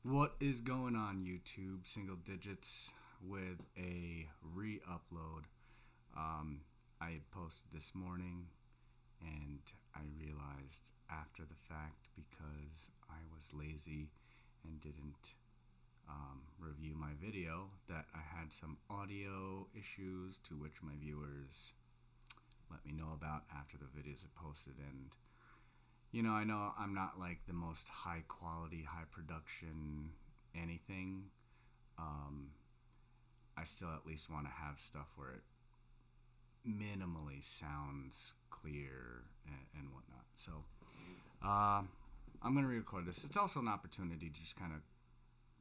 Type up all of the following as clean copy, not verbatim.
What is going on, YouTube? Single digits with a re-upload. I had posted this morning, and I realized after the fact because I was lazy and didn't review my video that I had some audio issues to which my viewers let me know about after the videos are posted. And I know I'm not like the most high quality, high production anything. Um, I still at least want to have stuff where it minimally sounds clear and whatnot. So I'm going to re-record this. It's also an opportunity to just kind of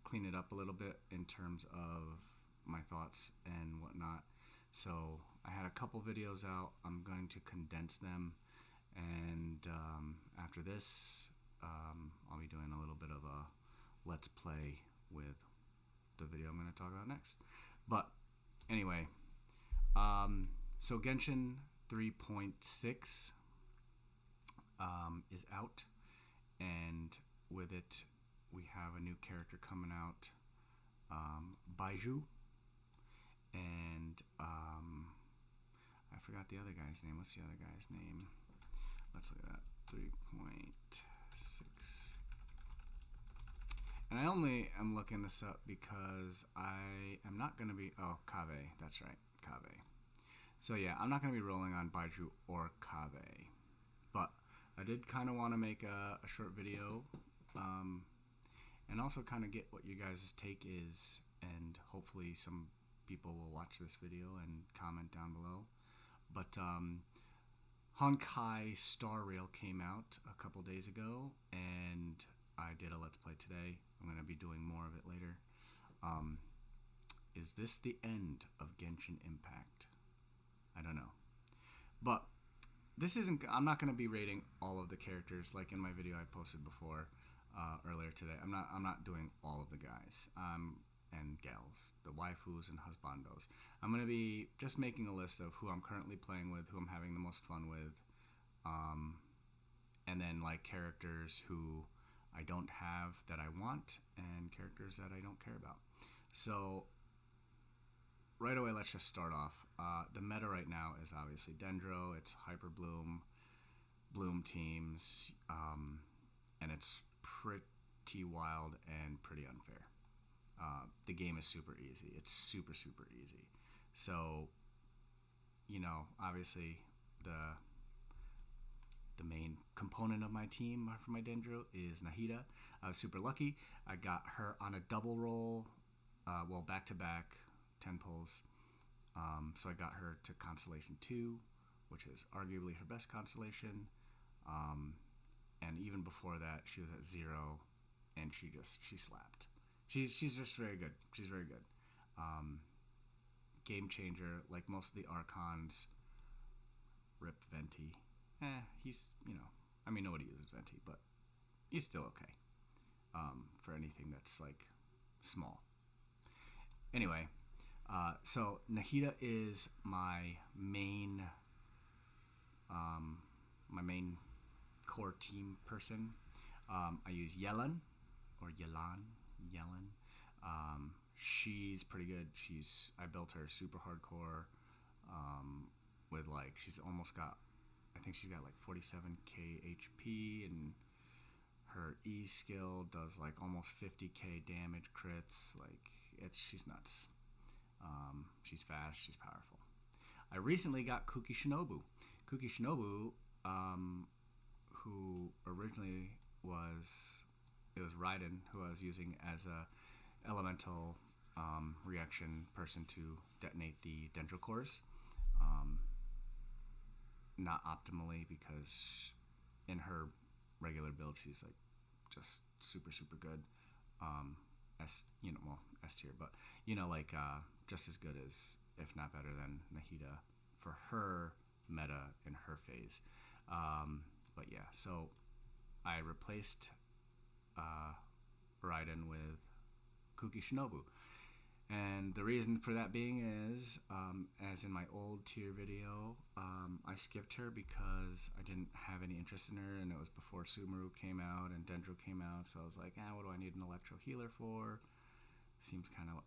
clean it up a little bit in terms of my thoughts and whatnot. So I had a couple videos out. I'm going to condense them, and after this, I'll be doing a little bit of a let's play with the video I'm going to talk about next. But anyway, so Genshin 3.6 is out, and with it we have a new character coming out, Baiju, and I forgot the other guy's name. What's the other guy's name? Let's look at that. 3.6. And I only am looking this up because I am not going to be... Oh, Kaveh. That's right. Kaveh. So yeah, I'm not going to be rolling on Baiju or Kaveh. But I did kind of want to make a short video. And also kind of get what you guys' take is. And hopefully some people will watch this video and comment down below. But Honkai Star Rail came out a couple days ago, and I did a Let's Play today. I'm going to be doing more of it later. Is this the end of Genshin Impact? I don't know. But this isn't... I'm not going to be rating all of the characters like in my video I posted before earlier today. I'm not doing all of the guys and gals, the waifus and husbandos. I'm going to be just making a list of who I'm currently playing with, who I'm having the most fun with, and then like characters who I don't have that I want, and characters that I don't care about. So right away, let's just start off. The meta right now is obviously Dendro. It's Hyper Bloom, Bloom teams, and it's pretty wild and pretty unfair. The game is super easy. It's super easy. So, obviously the main component of my team for my Dendro is Nahida. I was super lucky. I got her on a double roll, back to back 10 pulls. So I got her to Constellation 2, which is arguably her best constellation. And even before that, she was at 0, and she slapped. She's just very good. She's very good. Game changer, like most of the Archons. Rip Venti. He's, nobody uses Venti, but he's still okay. For anything that's like small. Anyway, so Nahida is my main core team person. I use Yellen. She's pretty good. I built her super hardcore, with like, she's almost got, I think she's got like 47k HP, and her E skill does like almost 50k damage crits. Like, she's nuts. She's fast, she's powerful. I recently got Kuki Shinobu. Kuki Shinobu, who originally it was Raiden, who I was using as a elemental reaction person to detonate the dendro cores. Not optimally, because in her regular build she's like just super good. S tier, but just as good as, if not better than, Nahida for her meta in her phase. But yeah, so I replaced Raiden with Kuki Shinobu. And the reason for that being is, as in my old tier video, I skipped her because I didn't have any interest in her, and it was before Sumeru came out and Dendro came out, so I was like, what do I need an electro healer for? Seems kind of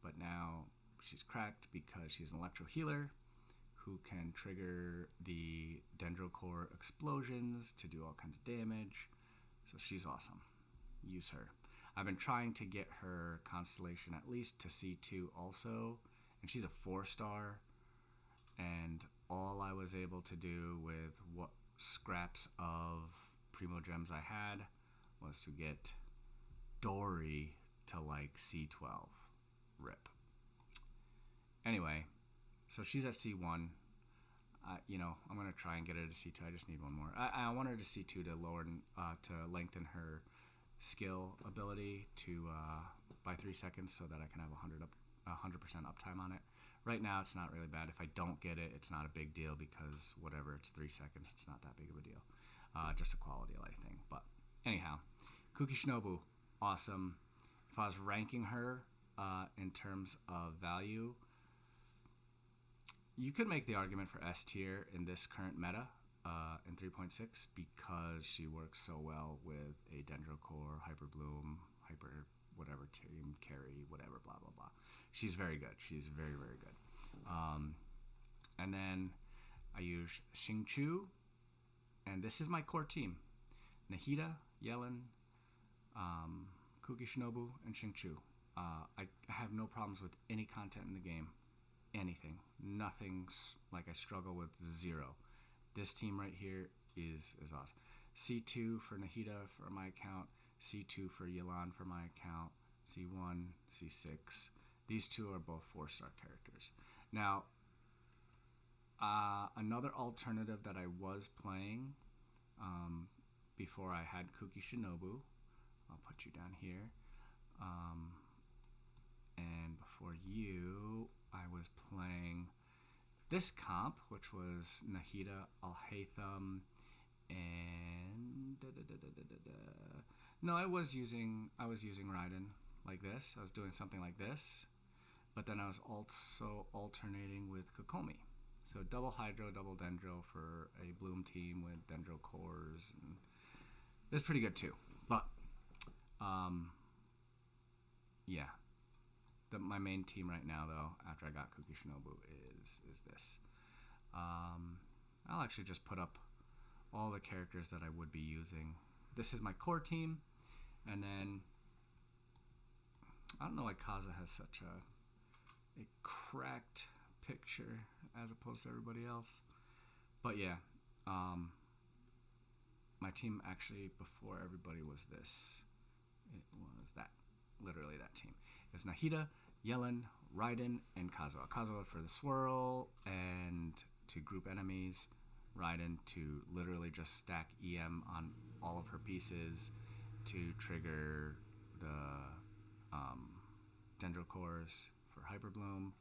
but now she's cracked because she's an electro healer who can trigger the Dendro core explosions to do all kinds of damage, so she's awesome. Use her. I've been trying to get her constellation at least to C2 also, and she's a 4-star, and all I was able to do with what scraps of Primo Gems I had was to get Dory to like C12. Rip. Anyway, so she's at C1. I'm going to try and get her to C2. I just need one more. I want her to C2 to lower, to lengthen her skill ability to by 3 seconds so that I can have 100% uptime on it. Right now it's not really bad. If I don't get it, it's not a big deal because whatever, it's 3 seconds. It's not that big of a deal. Just a quality of life thing. But anyhow, Kuki Shinobu, awesome. If I was ranking her in terms of value, you could make the argument for S tier in this current meta in 3.6 because she works so well with a Dendro Core, Hyper Bloom, Hyper whatever team, carry, whatever, blah, blah, blah. She's very good. She's very, very good. And then I use Xingqiu, and this is my core team. Nahida, Yellen, Kuki Shinobu, and Xingqiu. I have no problems with any content in the game. Anything. Nothing's like I struggle with, zero. This team right here is awesome. C2 for Nahida for my account. C2 for Yelan for my account. C1, C6. These two are both 4-star characters. Now, another alternative that I was playing before I had Kuki Shinobu. I'll put you down here. And before you, I was playing this comp, which was Nahida, Alhaitham, and no, I was using Raiden like this. I was doing something like this, but then I was also alternating with Kokomi. So double Hydro, double Dendro for a Bloom team with Dendro cores, and it's pretty good too. But yeah. My main team right now, though, after I got Kuki Shinobu, is this. I'll actually just put up all the characters that I would be using. This is my core team, and then I don't know why Kaza has such a cracked picture as opposed to everybody else. But yeah, my team actually before everybody was this. It was that, literally that team. It was Nahida, Yellen, Raiden, and Kazuha. Kazuha for the swirl and to group enemies. Raiden to literally just stack EM on all of her pieces to trigger the Dendro cores for Hyper Bloom,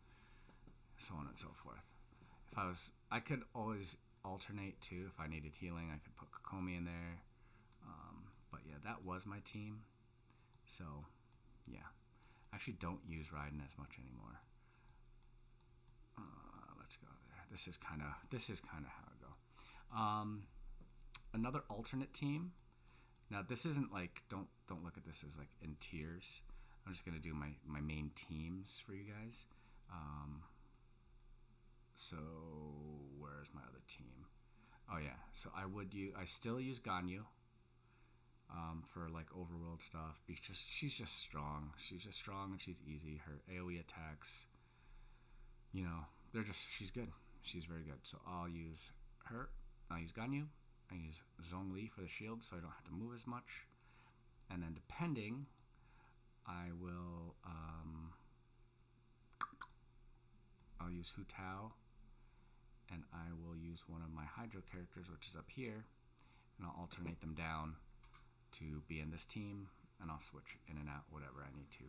so on and so forth. I could always alternate too. If I needed healing, I could put Kokomi in there. But yeah, that was my team. So yeah. I actually don't use Raiden as much anymore. Let's go there. This is kind of how I go. Another alternate team. Now this isn't like, don't look at this as like in tiers. I'm just gonna do my main teams for you guys. So where's my other team? Oh yeah. So I still use Ganyu. For like overworld stuff because she's just strong. She's just strong and she's easy. Her AoE attacks, she's good. She's very good. So I'll use her. I'll use Ganyu. I use Zhongli for the shield so I don't have to move as much. And then depending, I will I'll use Hu Tao, and I will use one of my Hydro characters, which is up here, and I'll alternate them down to be in this team, and I'll switch in and out whatever I need to.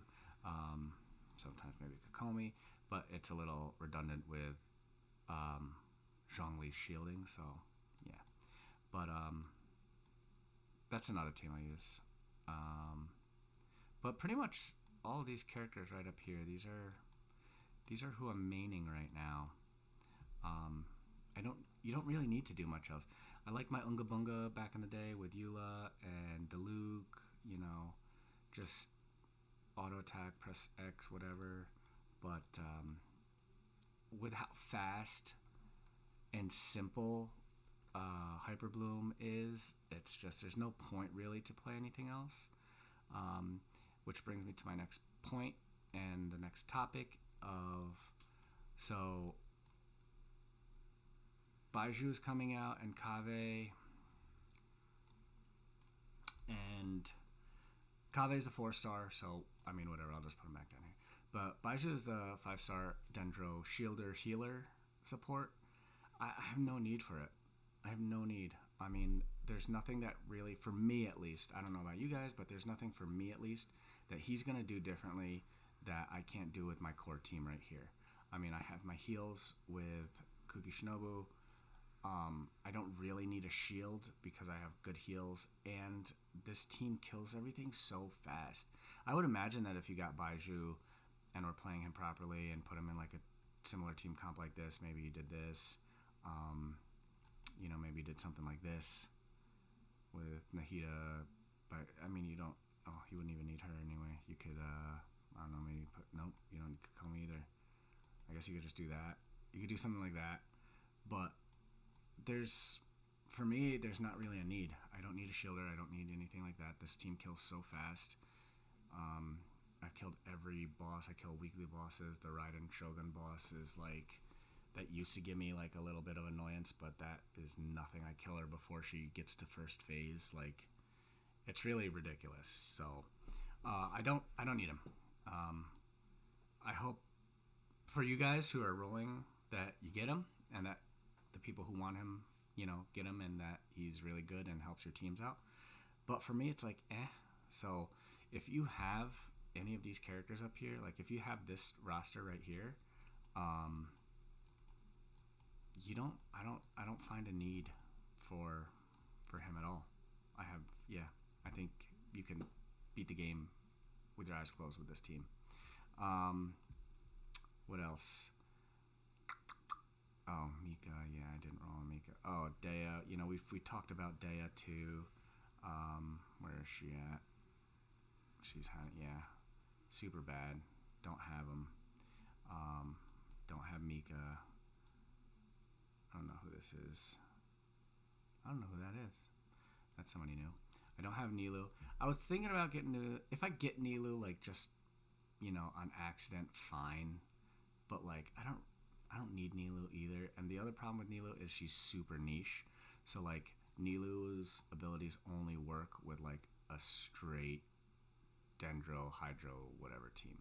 Sometimes maybe Kokomi, but it's a little redundant with Zhongli's shielding, so yeah. But that's another team I use. But pretty much all of these characters right up here. These are who I'm maining right now. Um, I don't. You don't really need to do much else. I like my Unga Bunga back in the day with Eula and Diluc. You know, just auto attack, press X, whatever. But with how fast and simple Hyper Bloom is, it's just there's no point really to play anything else. Um, which brings me to my next point and the next topic of so Baiju is coming out and Kave, and Kave is a 4-star, so I mean whatever, I'll just put him back down here. But Baiju is the 5-star Dendro Shielder Healer support. I have no need for it. I have no need. I mean, there's nothing that really, for me at least, I don't know about you guys, but there's nothing for me at least that he's going to do differently that I can't do with my core team right here. I mean, I have my heals with Kuki Shinobu. I don't really need a shield because I have good heals, and this team kills everything so fast. I would imagine that if you got Baiju and were playing him properly and put him in like a similar team comp like this, maybe you did this, maybe you did something like this with Nahida, but I mean, you don't, you wouldn't even need her anyway. You could, I don't know, maybe nope, you don't need Kokomi either. I guess you could just do that. You could do something like that, but for me, there's not really a need. I don't need a shielder. I don't need anything like that. This team kills so fast. I've killed every boss. I kill weekly bosses. The Raiden Shogun boss is like, that used to give me like a little bit of annoyance, but that is nothing. I kill her before she gets to first phase. Like, it's really ridiculous. So I don't need him. I hope for you guys who are rolling that you get him, and that the people who want him, get him, and that he's really good and helps your teams out. But for me, it's like, So if you have any of these characters up here, like if you have this roster right here, I don't find a need for him at all. I think you can beat the game with your eyes closed with this team. What else? Oh, Mika. Yeah, I didn't roll on Mika. Oh, Dea. We talked about Dea too. Where is she at? She's super bad. Don't have him. Don't have Mika. I don't know who this is. I don't know who that is. That's somebody new. I don't have Nilu. I was thinking about getting Nilu. If I get Nilu, like just, on accident, fine. But like, I don't need Nilu either. And the other problem with Nilu is she's super niche. So like, Nilu's abilities only work with like a straight Dendro, Hydro, whatever team.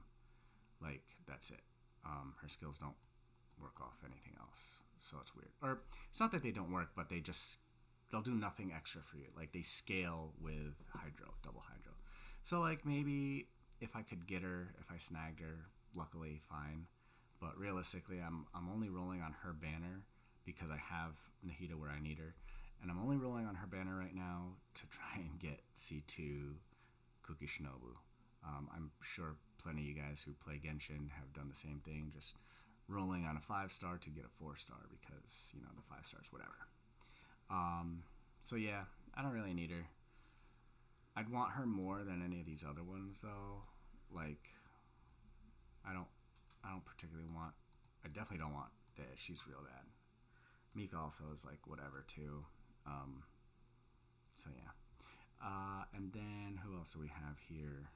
Like, that's it. Her skills don't work off anything else. So it's weird. Or it's not that they don't work, but they'll do nothing extra for you. Like, they scale with Hydro, double Hydro. So like, maybe if I could get her, if I snagged her, luckily, fine. But realistically, I'm only rolling on her banner because I have Nahida where I need her. And I'm only rolling on her banner right now to try and get C2 Kuki Shinobu. I'm sure plenty of you guys who play Genshin have done the same thing, just rolling on a 5-star to get a 4-star because, the 5 stars, whatever. So yeah, I don't really need her. I'd want her more than any of these other ones though. Like, I don't particularly want, I definitely don't want Dea. She's real bad. Mika also is like whatever too. So yeah. And then who else do we have here?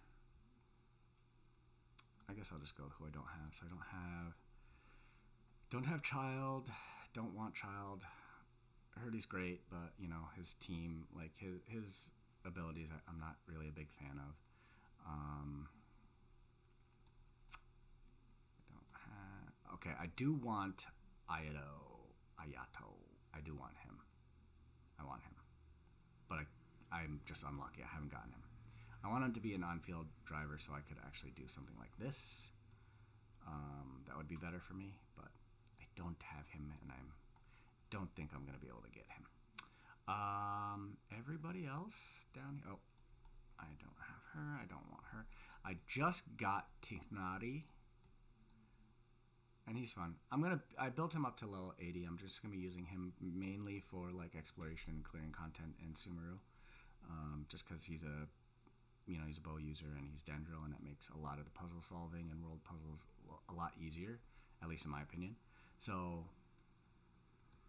I guess I'll just go with who I don't have. So I don't have Child, don't want Child. I heard he's great, but his team, like his abilities, I'm not really a big fan of. Okay, I do want Ayato. I do want him. I want him. But I'm just unlucky. I haven't gotten him. I want him to be an on-field driver so I could actually do something like this. That would be better for me, but I don't have him, and I don't think I'm going to be able to get him. Everybody else down here. Oh, I don't have her. I don't want her. I just got Tignari, and he's fun. I built him up to level 80. I'm just gonna be using him mainly for like exploration and clearing content in Sumeru, just because he's a bow user and he's Dendro, and that makes a lot of the puzzle solving and world puzzles a lot easier, at least in my opinion. So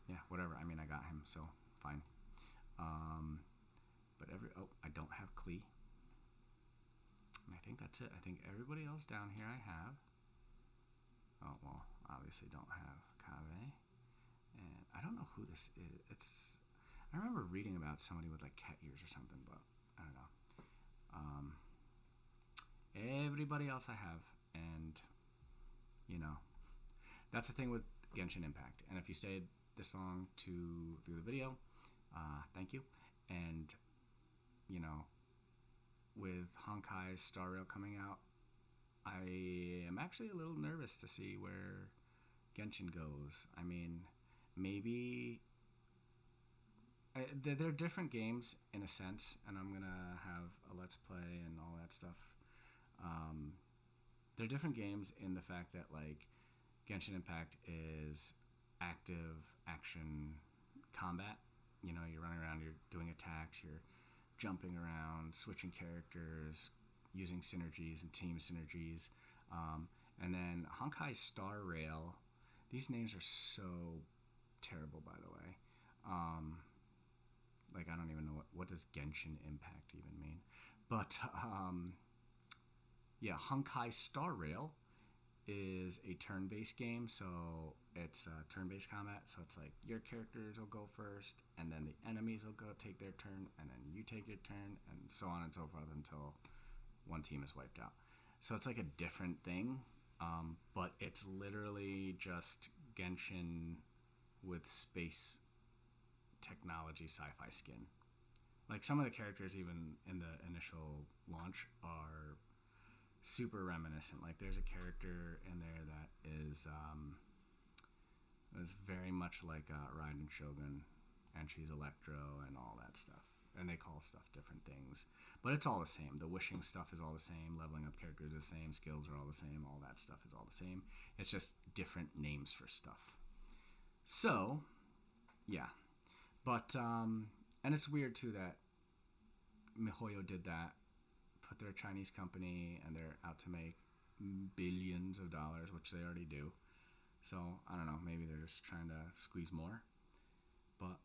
yeah, whatever. I mean, I got him, so fine. But I don't have Klee. And I think that's it. I think everybody else down here I have. Oh, well, obviously don't have Kave. And I don't know who this is. I remember reading about somebody with like cat ears or something, but I don't know. Everybody else I have, and that's the thing with Genshin Impact. And if you stayed this long through the video, thank you. And with Honkai's Star Rail coming out, I am actually a little nervous to see where Genshin goes. I mean, maybe they're different games in a sense, and I'm gonna have a let's play and all that stuff. They're different games in the fact that like Genshin Impact is active action combat. You're running around, you're doing attacks, you're jumping around, switching characters, using synergies and team synergies. And then Honkai's Star Rail, these names are so terrible, by the way. Like, I don't even know what does Genshin Impact even mean. But, yeah, Honkai Star Rail is a turn-based game, so it's turn-based combat. So it's like your characters will go first, and then the enemies will go take their turn, and then you take your turn, and so on and so forth until one team is wiped out. So it's like a different thing, but it's literally just Genshin with space technology sci-fi skin. Like some of the characters even in the initial launch are super reminiscent. Like there's a character in there that is very much like Raiden Shogun, and she's Electro and all that stuff. And they call stuff different things, but it's all the same. The wishing stuff is all the same. Leveling up characters is the same. Skills are all the same. All that stuff is all the same. It's just different names for stuff. So, yeah. But, and it's weird too that MiHoYo did that, put their Chinese company, and they're out to make billions of dollars, which they already do. So, I don't know, maybe they're just trying to squeeze more. But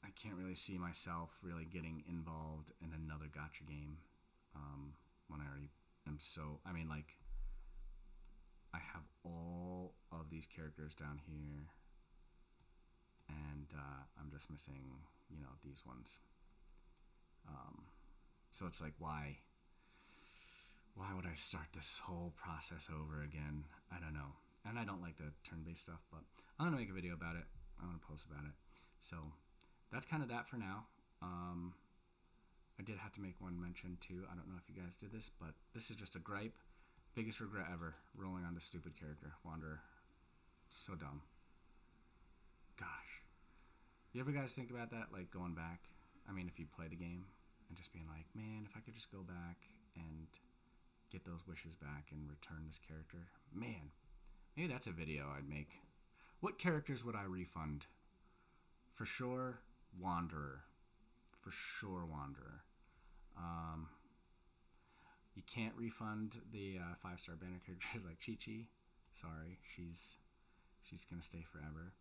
I can't really see myself really getting involved in another gacha game when I already am so... I mean, like, I have all of these characters down here, and I'm just missing, these ones. So it's like, why would I start this whole process over again? I don't know. And I don't like the turn-based stuff, but I'm going to make a video about it. I'm going to post about it. So that's kind of that for now. I did have to make one mention too. I don't know if you guys did this, but this is just a gripe. Biggest regret ever, rolling on this stupid character, Wanderer. So dumb. Gosh. You ever guys think about that, like going back? I mean, if you play the game and just being like, man, if I could just go back and get those wishes back and return this character. Man, maybe that's a video I'd make. What characters would I refund? For sure, Wanderer. For sure, Wanderer. You can't refund the 5-star banner characters like Chi-Chi. Sorry, she's gonna stay forever.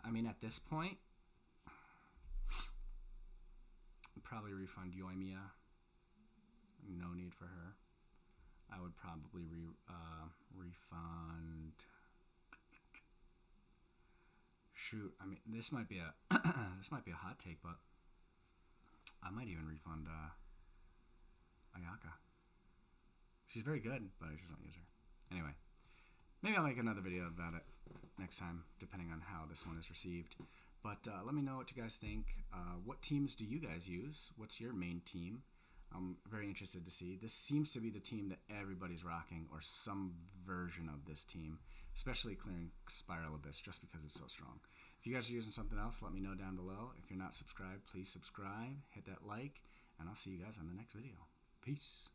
I mean, at this point, I'd probably refund Yoimiya. No need for her. I would probably refund. Shoot, I mean, this might be a hot take, but I might even refund Ayaka. She's very good, but I just don't use her. Anyway, maybe I'll make another video about it next time, depending on how this one is received. But let me know what you guys think. What teams do you guys use? What's your main team? I'm very interested to see. This seems to be the team that everybody's rocking, or some version of this team, especially clearing Spiral Abyss, just because it's so strong. If you guys are using something else, let me know down below. If you're not subscribed, please subscribe, hit that like, and I'll see you guys on the next video. Peace.